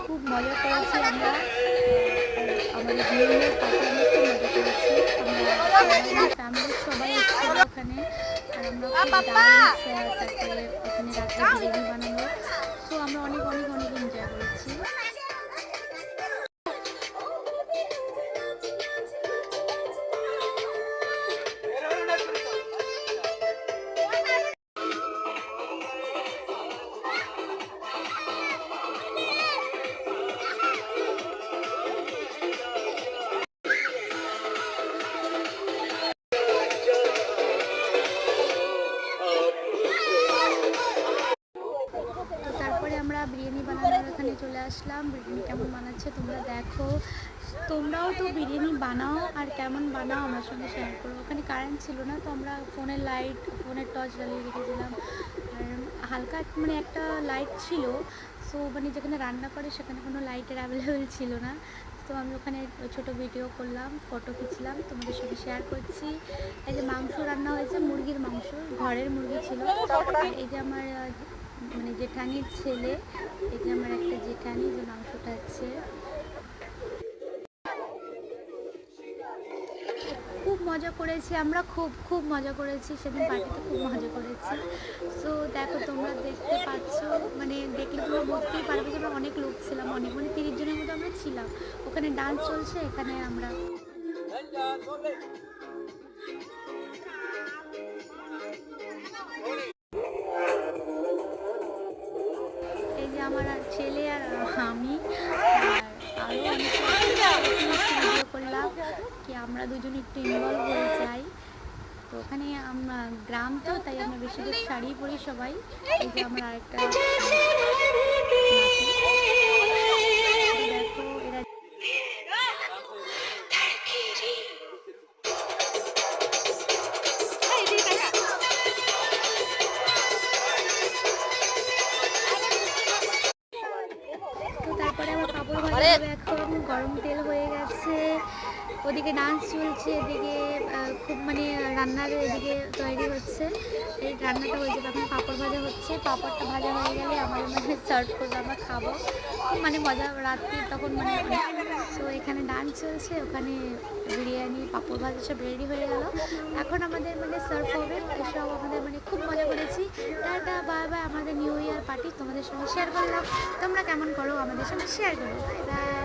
খুব মজা করেছি আমরা, আমাদের বিয়ের পাশে আমরা খুব মজা করেছি। আমরা ফ্যামিলির সবাই এসেছিল ওখানে, আর আমরা ডান্স, তারপরে ওখানে রাত্রে বিরিয়ানি বানানো, তো আমরা অনেক অনেক অনেক এনজয় করেছি। তারপরে আমরা বিরিয়ানি বানানোর এখানে চলে আসলাম। বিরিয়ানি কেমন বানাচ্ছে তোমরা দেখো, তোমরাও তো বিরিয়ানি বানাও, আর কেমন বানাও আমার সঙ্গে শেয়ার করো। ওখানে কারেন্ট ছিল না, তো আমরা ফোনের লাইট, ফোনের টর্চ জ্বালিয়ে রেখেছিলাম, আর হালকা মানে একটা লাইট ছিল। সো মানে যেখানে রান্না করে সেখানে কোনো লাইটের অ্যাভেলেবেল ছিল না, তো আমি ওখানে ছোটো ভিডিও করলাম, ফটো খিঁচলাম, তোমাদের সাথে শেয়ার করছি। এই যে মাংস রান্না হয়েছে, মুরগির মাংস, ঘরের মুরগি ছিল। এই যে আমার মানে জেঠানির ছেলে, এই যে আমার একটা জেঠানি, যে মাংসটা আছে। খুব মজা করেছি আমরা, খুব খুব মজা করেছি সেদিন, পার্টিতে খুব মজা করেছি। সো দেখো তোমরা দেখতে পাচ্ছ, মানে দেখলে তোমরা বুঝতেই পারবে যে আমরা অনেক লোক ছিলাম, অনেক মানে 30 জনের মতো আমরা ছিলাম। ওখানে ডান্স চলছে, এখানে আমরা এই যে আমার ছেলে আর আমি, আর আরও অনেক ভিডিও করলাম কি আমরা দুজন একটু ইনভলভ হয়ে যাই। তো ওখানে আমরা গ্রাম, তো তাই আমরা বেশিরভাগ শাড়ি পরি সবাই। এই যে আমার আরেকটা দেখো, এরা তো তারপরে আমার পাঁপড় ভাজা হবে এখন, গরম তেল হয়ে গেছে, ওদিকে ডান্স চলছে, এদিকে খুব মানে রান্নার এদিকে তৈরি হচ্ছে। এই রান্নাটা হয়েছে, তখন পাঁপড় ভাজা হচ্ছে, পাঁপড়টা ভাজা হয়ে গেলে আমার মানে সার্ভ করবো, আমরা খাবো, মানে মজা রাত্রি তখন মানে। তো এখানে ডান্স চলছে, ওখানে বিরিয়ানি, পাঁপড় ভাজা সব রেডি হয়ে গেল, এখন আমাদের মানে সার্ভ হবে। এসব আমাদের মানে খুব মজা করেছি। টাটা বাই বাই, আমাদের নিউ ইয়ার পার্টি তোমাদের সঙ্গে শেয়ার করলাম, তোমরা কেমন করো আমাদের সঙ্গে শেয়ার করো, বাই বাই।